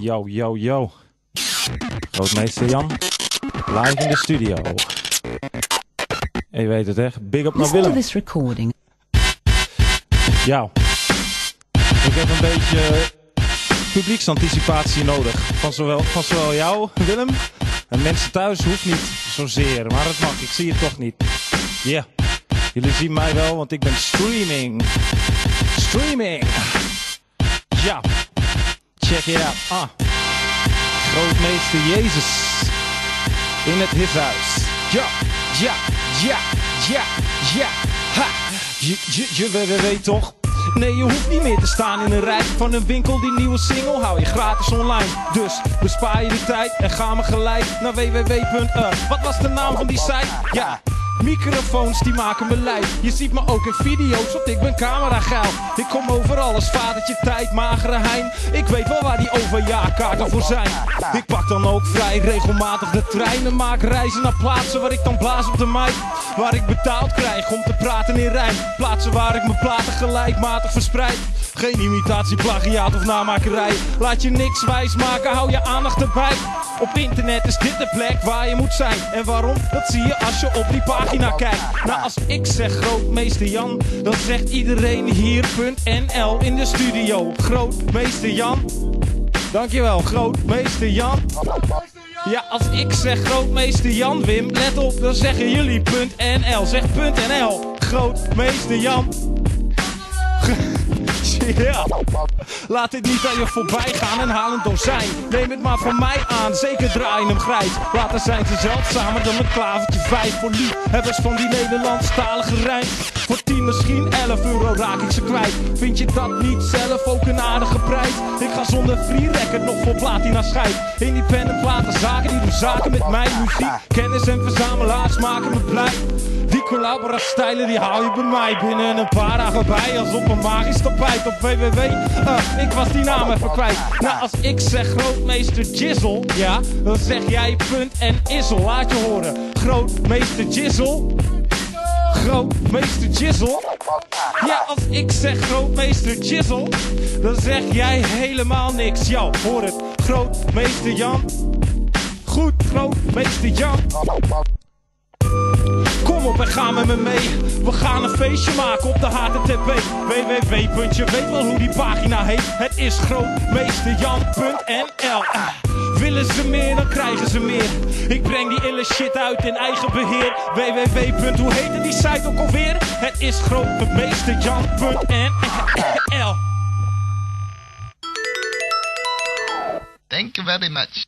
Yo, yo, yo. Grootmeester Jan. Live in de studio. En je weet het, hè? Big up naar Willem. This recording. Ja. Ik heb een beetje publieksanticipatie nodig. Van zowel jou, Willem. En mensen thuis hoeft niet zozeer. Maar het mag, ik zie het toch niet. Ja. Yeah. Jullie zien mij wel, want ik ben streaming. Streaming. Ja. Check it out. Grootmeester Jezus. In het hishuis. Ja, ja, ja, ja, ja. Ha. Je weet toch? Nee, je hoeft niet meer te staan in een rij van een winkel. Die nieuwe single hou je gratis online. Dus bespaar je de tijd en ga maar gelijk naar Wat was de naam van die site? Ja. Microfoons die maken me lijf. Je ziet me ook in video's, want ik ben camerageil. Ik kom overal als vadertje tijd, magere hein. Ik weet wel waar die overjaarkaarten voor zijn. Ik pak dan ook vrij regelmatig de trein en maak reizen naar plaatsen waar ik dan blaas op de mic. Waar ik betaald krijg om te praten in rijm. Plaatsen waar ik mijn platen gelijkmatig verspreid. Geen imitatie, plagiaat of namakerij. Laat je niks wijs maken, hou je aandacht erbij. Op internet is dit de plek waar je moet zijn. En waarom? Dat zie je als je op die pagina kijkt. Nou, als ik zeg Grootmeester Jan, dan zegt iedereen hier.nl in de studio. Grootmeester Jan. Dankjewel, Grootmeester Jan. Ja, als ik zeg Grootmeester Jan, Wim, let op, dan zeggen jullie .nl. Zeg .nl. Grootmeester Jan. Ja. Laat dit niet aan je voorbij gaan en haal een dozijn. Neem het maar van mij aan, zeker draai je hem grijs. Later zijn ze zeldzamer dan een klavertje 5. Voor liefhebbers van die Nederlandstalige rijm. Voor 10 misschien 11 euro raak ik ze kwijt. Vind je dat niet zelf ook een aardige prijs? Ik ga zonder free record nog voor platina schijf. Independent platenzaken die doen zaken met mij. Muziek, kennis en verzamelaars maken me blij. Die collaboratiestijlen die hou je bij mij binnen een paar dagen bij. Als op een magisch tapijt op www. Ik was die naam even kwijt. Nou, als ik zeg Grootmeester Jizzle, ja, dan zeg jij .nl. Laat je horen. Grootmeester Jizzle. Grootmeester Jizzle. Ja, als ik zeg Grootmeester Jizzle, dan zeg jij helemaal niks. Jou, hoor het. Grootmeester Jan. Goed, Grootmeester Jan. Kom op en ga met me mee. We gaan een feestje maken op de HTTP. www. Je weet wel hoe die pagina heet. Het is grootmeesterjan.nl. Willen ze meer, dan krijgen ze meer. Ik breng die ille shit uit in eigen beheer. www. Hoe heette die site ook alweer? Het is grootmeesterjan.nl. Thank you very much.